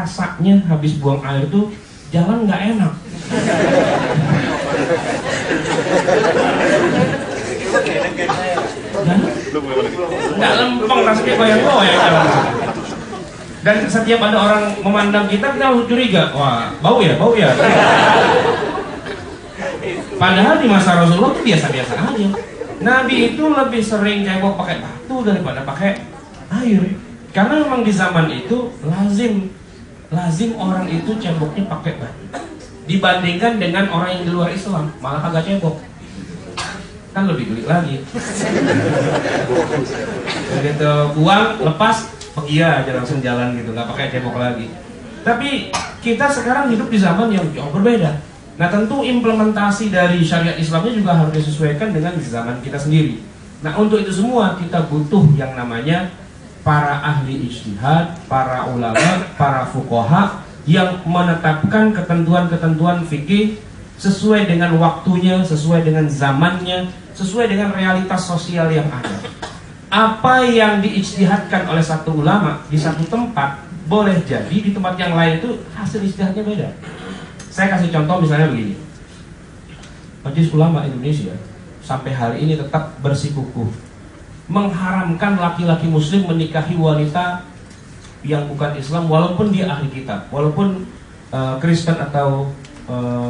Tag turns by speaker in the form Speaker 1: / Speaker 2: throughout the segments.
Speaker 1: rasanya habis buang air tuh jalan nggak enak. Nggak lempeng rasanya goyang-goyang jalan. Dan setiap ada orang memandang kita langsung curiga, wah bau ya. Padahal di masa Rasulullah itu biasa-biasa aja. Nabi itu lebih sering cebok pakai batu daripada pakai air. Karena memang di zaman itu lazim orang itu ceboknya pakai batu. Dibandingkan dengan orang yang di luar Islam, malah kagak cebok. Kan lebih geli lagi. Begitu buang, lepas, pergi aja langsung jalan gitu, nggak pakai cebok lagi. Tapi kita sekarang hidup di zaman yang jauh berbeda. Nah tentu implementasi dari syariat Islamnya juga harus disesuaikan dengan zaman kita sendiri. Nah untuk itu semua kita butuh yang namanya para ahli ijtihad, para ulama, para fuqaha yang menetapkan ketentuan-ketentuan fikih sesuai dengan waktunya, sesuai dengan zamannya, sesuai dengan realitas sosial yang ada. Apa yang diijtihadkan oleh satu ulama di satu tempat boleh jadi di tempat yang lain itu hasil ijtihadnya beda. Saya kasih contoh misalnya begini. Majelis Ulama Indonesia sampai hari ini tetap bersikukuh mengharamkan laki-laki muslim menikahi wanita yang bukan Islam walaupun dia ahli kitab, walaupun Kristen atau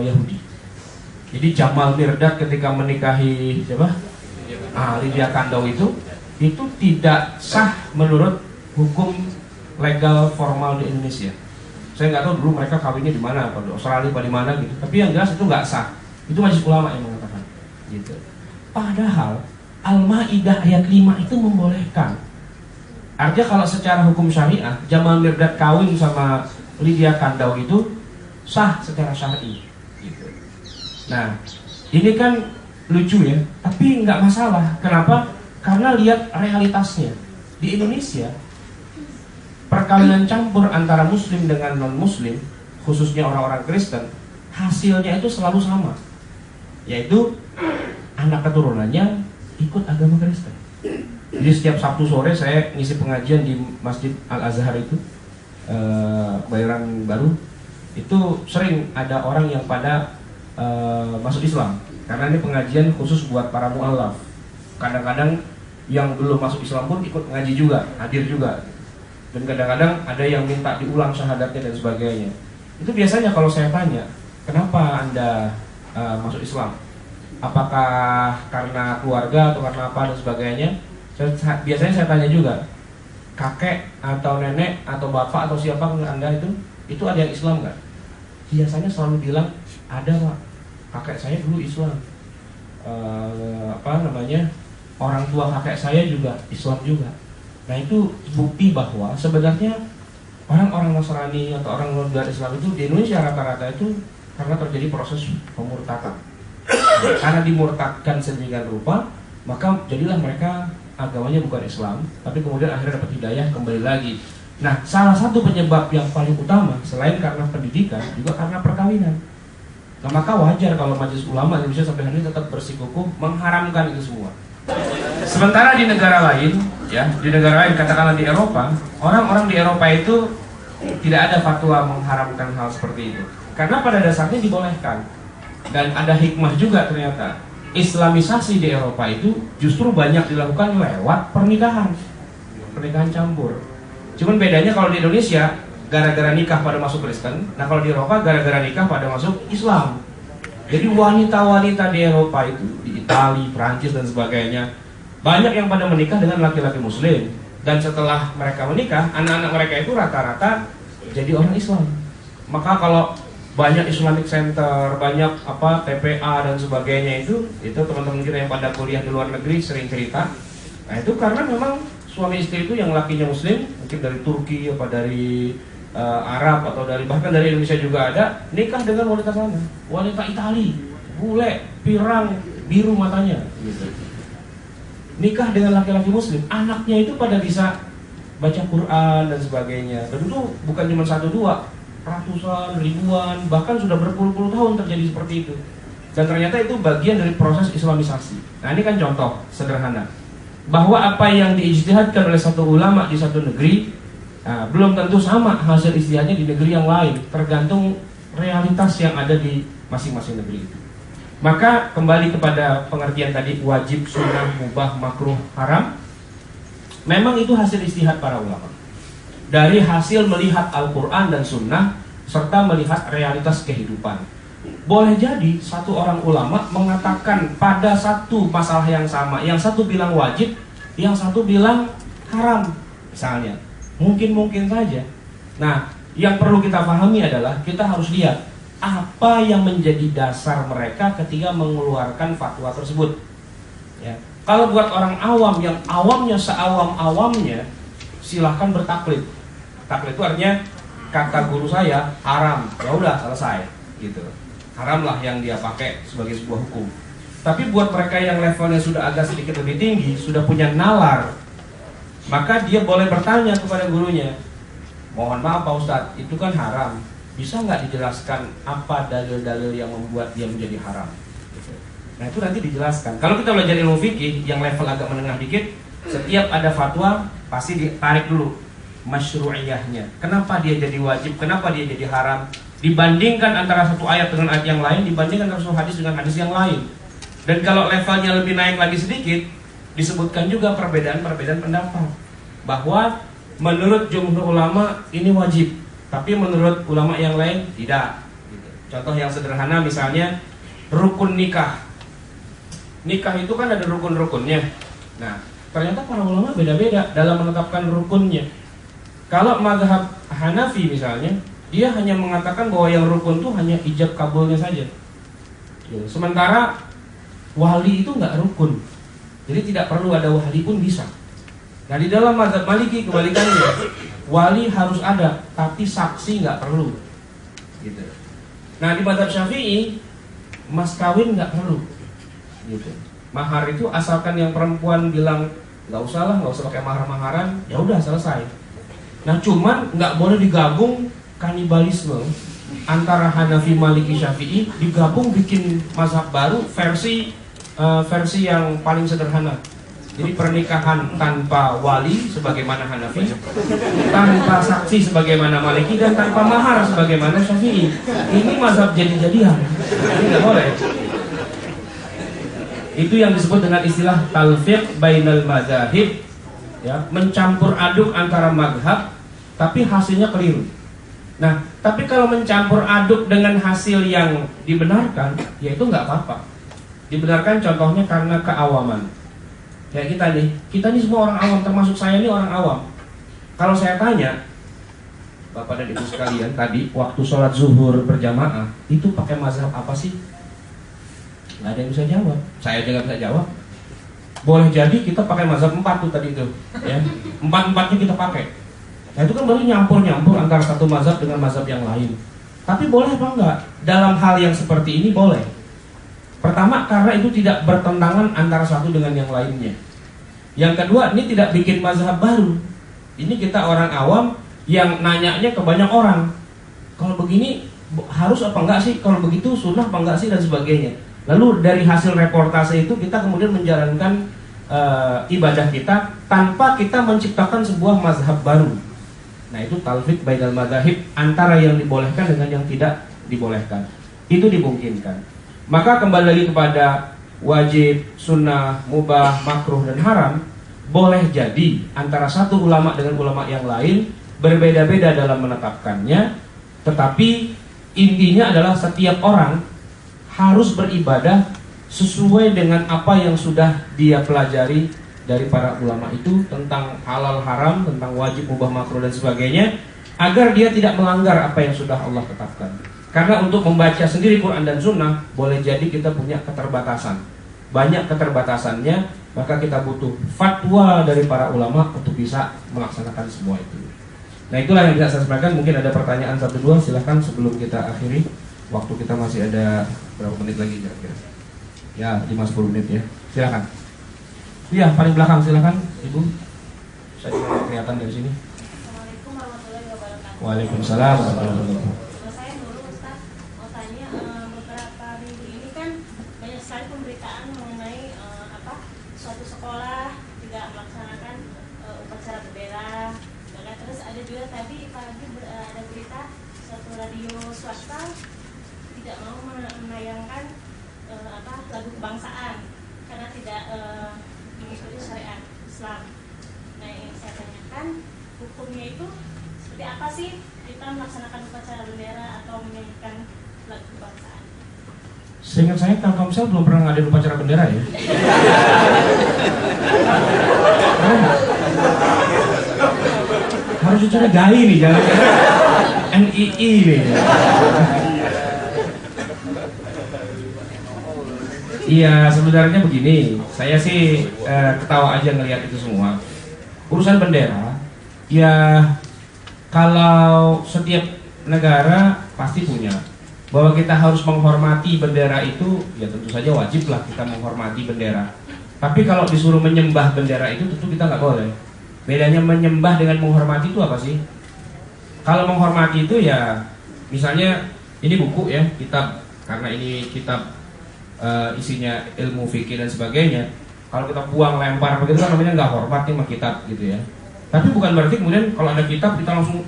Speaker 1: Yahudi. Jadi Jamal Mirdad ketika menikahi siapa? Lydia Kandau itu tidak sah menurut hukum legal formal di Indonesia. Saya nggak tahu dulu mereka kawinnya di mana, di Australia apa di mana gitu. Tapi yang jelas itu nggak sah. Itu Majelis Ulama yang mengatakan. Gitu. Padahal Al-Maidah ayat 5 itu membolehkan. Artinya kalau secara hukum syariah Jamal Mirdad kawin sama Lydia Kandau itu sah secara syar'i. Gitu. Nah, ini kan lucu ya, tapi nggak masalah. Kenapa? Karena lihat realitasnya di Indonesia. Perkawinan campur antara muslim dengan non-muslim, khususnya orang-orang Kristen, hasilnya itu selalu sama, yaitu anak keturunannya ikut agama Kristen. Jadi setiap Sabtu sore saya ngisi pengajian di Masjid Al-Azhar itu, Bayoran Baru. Itu sering ada orang yang pada masuk Islam, karena ini pengajian khusus buat para mu'alaf. Kadang-kadang yang belum masuk Islam pun ikut ngaji juga, hadir juga. Dan kadang-kadang ada yang minta diulang syahadatnya dan sebagainya. Itu biasanya kalau saya tanya, kenapa Anda masuk Islam? Apakah karena keluarga atau karena apa dan sebagainya? Biasanya saya tanya juga, kakek atau nenek atau bapak atau siapa Anda itu ada yang Islam nggak? Biasanya selalu bilang, ada Pak, kakek saya dulu Islam. Orang tua kakek saya juga Islam juga. Nah itu bukti bahwa sebenarnya orang-orang Nasrani atau orang luar Islam itu di Indonesia rata-rata itu karena terjadi proses pemurtadan. Karena dimurtadkan sedemikian rupa, maka jadilah mereka agamanya bukan Islam, tapi kemudian akhirnya dapat hidayah kembali lagi. Nah salah satu penyebab yang paling utama selain karena pendidikan juga karena perkawinan. Nah maka wajar kalau Majelis Ulama Indonesia sampai hari ini tetap bersikukuh mengharamkan itu semua. Sementara di negara lain, ya, di negara lain katakanlah di Eropa, orang-orang di Eropa itu tidak ada fatwa mengharamkan hal seperti itu. Karena pada dasarnya dibolehkan. Dan ada hikmah juga ternyata. Islamisasi di Eropa itu justru banyak dilakukan lewat pernikahan campur. Cuman bedanya kalau di Indonesia gara-gara nikah pada masuk Kristen, nah kalau di Eropa gara-gara nikah pada masuk Islam. Jadi wanita-wanita di Eropa itu, di Italia, Prancis dan sebagainya, banyak yang pada menikah dengan laki-laki muslim. Dan setelah mereka menikah, anak-anak mereka itu rata-rata jadi orang Islam. Maka kalau banyak Islamic Center, banyak TPA dan sebagainya itu teman-teman kita yang pada kuliah di luar negeri sering cerita. Nah itu karena memang suami istri itu yang lakinya muslim, mungkin dari Turki, dari Arab atau bahkan dari Indonesia juga ada, nikah dengan wanita sana, wanita Itali, bule, pirang, biru matanya, gitu. Nikah dengan laki-laki muslim, anaknya itu pada bisa baca Quran dan sebagainya. Dan itu bukan cuma 1-2, ratusan, ribuan, bahkan sudah berpuluh-puluh tahun terjadi seperti itu. Dan ternyata itu bagian dari proses Islamisasi. Nah ini kan contoh sederhana bahwa apa yang diijtihadkan oleh satu ulama di satu negeri Nah, belum tentu sama hasil ijtihadnya di negeri yang lain, tergantung realitas yang ada di masing-masing negeri itu. Maka kembali kepada pengertian tadi wajib, sunnah, mubah, makruh, haram, memang itu hasil ijtihad para ulama. Dari hasil melihat Al-Quran dan Sunnah serta melihat realitas kehidupan. Boleh jadi satu orang ulama mengatakan pada satu masalah yang sama, yang satu bilang wajib, yang satu bilang haram, misalnya. Mungkin saja. Nah, yang perlu kita pahami adalah kita harus lihat apa yang menjadi dasar mereka ketika mengeluarkan fatwa tersebut. Ya. Kalau buat orang awam yang awamnya seawam-awamnya, silahkan bertaklid. Taklid itu artinya kata guru saya haram, ya udah selesai, gitu. Haramlah yang dia pakai sebagai sebuah hukum. Tapi buat mereka yang levelnya sudah agak sedikit lebih tinggi, sudah punya nalar, maka dia boleh bertanya kepada gurunya, mohon maaf Pak Ustadz, itu kan haram, bisa nggak dijelaskan apa dalil-dalil yang membuat dia menjadi haram? Nah itu nanti dijelaskan. Kalau kita belajar ilmu fikih yang level agak menengah dikit, setiap ada fatwa pasti ditarik dulu masyru'iyahnya. Kenapa dia jadi wajib, kenapa dia jadi haram, dibandingkan antara satu ayat dengan ayat yang lain, dibandingkan antara satu hadis dengan hadis yang lain. Dan kalau levelnya lebih naik lagi sedikit, disebutkan juga perbedaan-perbedaan pendapat, bahwa menurut jumhur ulama ini wajib, tapi menurut ulama yang lain tidak. Contoh yang sederhana misalnya rukun nikah. Nikah itu kan ada rukun-rukunnya. Nah, ternyata para ulama beda-beda dalam menetapkan rukunnya. Kalau mazhab Hanafi misalnya, dia hanya mengatakan bahwa yang rukun itu hanya ijab kabulnya saja. Sementara wali itu nggak rukun. Jadi tidak perlu ada wali pun bisa. Nah di dalam mazhab Maliki kebalikannya, wali harus ada, tapi saksi nggak perlu. Gitu. Nah di mazhab Syafi'i, mas kawin nggak perlu. Gitu. Mahar itu asalkan yang perempuan bilang nggak usah pakai mahar-maharan, ya udah selesai. Nah cuman nggak boleh digabung kanibalisme antara Hanafi, Maliki, Syafi'i, digabung bikin mazhab baru versi yang paling sederhana. Jadi pernikahan tanpa wali sebagaimana Hanafi, tanpa saksi sebagaimana Maliki, dan tanpa mahar sebagaimana Syafi'i. Ini mazhab jadi-jadian. Ini nggak boleh. Itu yang disebut dengan istilah talfiq bainal mazahib, ya, mencampur aduk antara mazhab tapi hasilnya keliru. Nah, tapi kalau mencampur aduk dengan hasil yang dibenarkan, ya itu nggak apa-apa. Dibenarkan contohnya karena keawaman. Kayak kita nih semua orang awam, termasuk saya ini orang awam. Kalau saya tanya, Bapak dan Ibu sekalian, tadi waktu sholat zuhur berjamaah itu pakai mazhab apa sih? Nggak ada yang bisa jawab. Saya aja nggak bisa jawab. Boleh jadi kita pakai mazhab 4 tuh tadi itu, ya. 4-4-nya kita pakai. Nah itu kan baru nyampur-nyampur antara satu mazhab dengan mazhab yang lain. Tapi boleh apa enggak? Dalam hal yang seperti ini boleh. Pertama, karena itu tidak bertentangan antara satu dengan yang lainnya. Yang kedua, ini tidak bikin mazhab baru. Ini kita orang awam yang nanyanya ke banyak orang. Kalau begini harus apa enggak sih? Kalau begitu sunnah apa enggak sih? Dan sebagainya. Lalu dari hasil reportase itu kita kemudian menjalankan ibadah kita tanpa kita menciptakan sebuah mazhab baru. Nah itu talfiq bainal madzahib, antara yang dibolehkan dengan yang tidak dibolehkan. Itu dimungkinkan. Maka kembali lagi kepada wajib, sunnah, mubah, makruh, dan haram. Boleh jadi antara satu ulama dengan ulama yang lain berbeda-beda dalam menetapkannya, tetapi intinya adalah setiap orang harus beribadah sesuai dengan apa yang sudah dia pelajari dari para ulama itu tentang halal haram, tentang wajib, mubah, makruh, dan sebagainya, agar dia tidak melanggar apa yang sudah Allah tetapkan. Karena untuk membaca sendiri Quran dan Sunnah, boleh jadi kita punya keterbatasan. Banyak keterbatasannya, maka kita butuh fatwa dari para ulama untuk bisa melaksanakan semua itu. Nah itulah yang bisa saya sampaikan. Mungkin ada pertanyaan 1-2, silahkan sebelum kita akhiri. Waktu kita masih ada berapa menit lagi kira-kira? Ya 5-10 menit ya. Silahkan. Iya, paling belakang silahkan Ibu. Saya juga kelihatan dari sini.
Speaker 2: Assalamualaikum warahmatullahi wabarakatuh.
Speaker 1: Waalaikumsalam warahmatullahi wabarakatuh.
Speaker 2: Saya dulu Ustaz mau tanya, beberapa minggu ini kan banyak sekali pemberitaan mengenai suatu sekolah tidak melaksanakan upacara bendera. Dan terus ada juga pagi ada berita satu radio swasta tidak mau menayangkan lagu kebangsaan karena tidak mengikuti syariat Islam. Nah, yang saya tanyakan, hukumnya itu seperti apa sih kita melaksanakan upacara bendera atau menyanyikan lagu kebangsaan?
Speaker 1: Seingat saya Telkomsel belum pernah ngadain upacara bendera ya. Harus dicurigai nih, jangan NII nih. Iya, sebenarnya begini, saya sih ketawa aja ngelihat itu semua. Urusan bendera, ya kalau setiap negara pasti punya. Bahwa kita harus menghormati bendera itu, ya tentu saja wajib lah kita menghormati bendera. Tapi kalau disuruh menyembah bendera itu tentu kita nggak boleh. Bedanya menyembah dengan menghormati itu apa sih? Kalau menghormati itu ya, misalnya ini buku ya, kitab, karena ini kitab isinya ilmu fikih dan sebagainya. Kalau kita buang lempar begitu kan namanya nggak hormat nih sama kitab gitu ya. Tapi bukan berarti kemudian kalau ada kitab kita langsung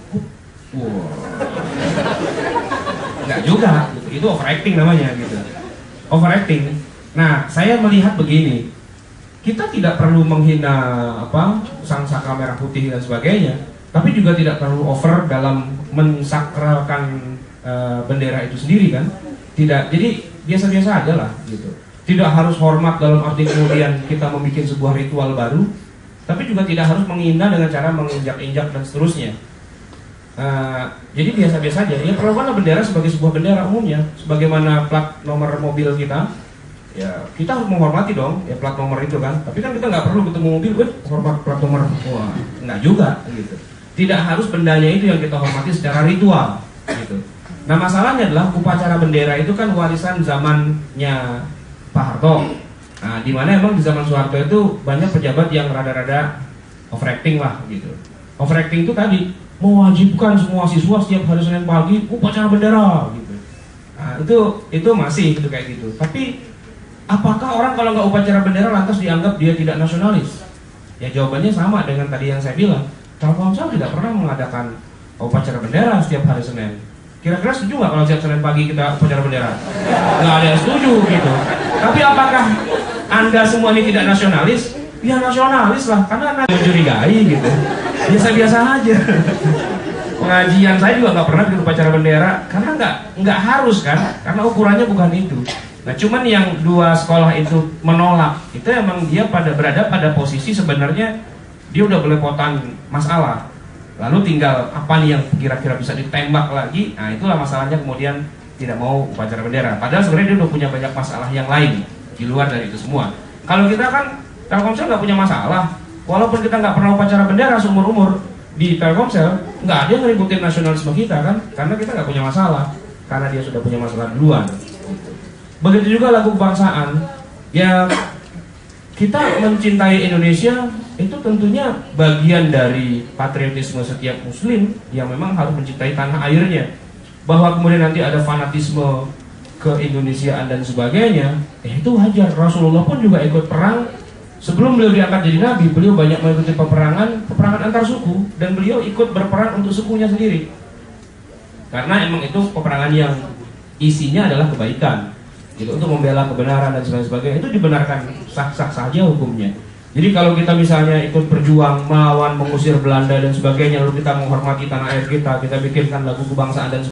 Speaker 1: wow. Nggak juga, gitu. Itu overacting namanya gitu. Overacting. Nah, saya melihat begini, kita tidak perlu menghina sang saka merah putih dan sebagainya, tapi juga tidak perlu over dalam mensakralkan bendera itu sendiri kan. Tidak, jadi biasa-biasa aja lah gitu. Tidak harus hormat dalam arti kemudian kita membuat sebuah ritual baru, tapi juga tidak harus menghina dengan cara menginjak-injak dan seterusnya. Jadi biasa-biasa aja. Ya perlakukanlah bendera sebagai sebuah bendera umumnya, sebagaimana plat nomor mobil kita. Ya kita harus menghormati dong, ya plat nomor itu kan. Tapi kan kita nggak perlu ketemu mobil, hormat plat nomor. Wah, nggak juga gitu. Tidak harus bendanya itu yang kita hormati secara ritual, gitu. Nah masalahnya adalah upacara bendera itu kan warisan zamannya Pak Harto. Nah, di mana emang di zaman Soeharto itu banyak pejabat yang rada-rada overacting lah gitu. Overacting itu tadi mewajibkan semua siswa setiap hari Senin pagi upacara bendera gitu. Nah, itu masih itu kayak gitu. Tapi apakah orang kalau nggak upacara bendera lantas dianggap dia tidak nasionalis? Ya jawabannya sama dengan tadi yang saya bilang. Telkomsel tidak pernah mengadakan upacara bendera setiap hari Senin. Kira-kira setuju nggak kalau setiap Senin pagi kita upacara bendera? Nggak ada yang setuju gitu. Tapi apakah Anda semua ini tidak nasionalis? Ya nasionalis lah, karena Anda mencurigai gitu. Biasa-biasa aja. Pengajian saya juga nggak pernah bikin upacara bendera, karena nggak harus kan, karena ukurannya bukan itu. Nah cuman yang dua sekolah itu menolak, itu emang dia berada pada posisi sebenarnya dia udah belepotan masalah. Lalu tinggal apa nih yang kira-kira bisa ditembak lagi. Nah itulah masalahnya kemudian tidak mau upacara bendera. Padahal sebenarnya dia udah punya banyak masalah yang lain di luar dari itu semua. Kalau kita kan Telkomsel nggak punya masalah. Walaupun kita nggak pernah upacara bendera seumur-umur di Telkomsel, nggak ada yang ngeributin nasionalisme kita kan, karena kita nggak punya masalah, karena dia sudah punya masalah duluan. Begitu juga lagu kebangsaan. Ya kita mencintai Indonesia itu tentunya bagian dari patriotisme setiap muslim yang memang harus mencintai tanah airnya. Bahwa kemudian nanti ada fanatisme ke-Indonesiaan dan sebagainya, itu wajar. Rasulullah pun juga ikut perang. Sebelum beliau diangkat jadi nabi, beliau banyak mengikuti peperangan antar suku, dan beliau ikut berperang untuk sukunya sendiri. Karena emang itu peperangan yang isinya adalah kebaikan. Gitu, untuk membela kebenaran dan sebagainya, itu dibenarkan, sah-sah saja hukumnya. Jadi kalau kita misalnya ikut berjuang melawan mengusir Belanda dan sebagainya, lalu kita menghormati tanah air kita bikinkan lagu kebangsaan dan sebagainya,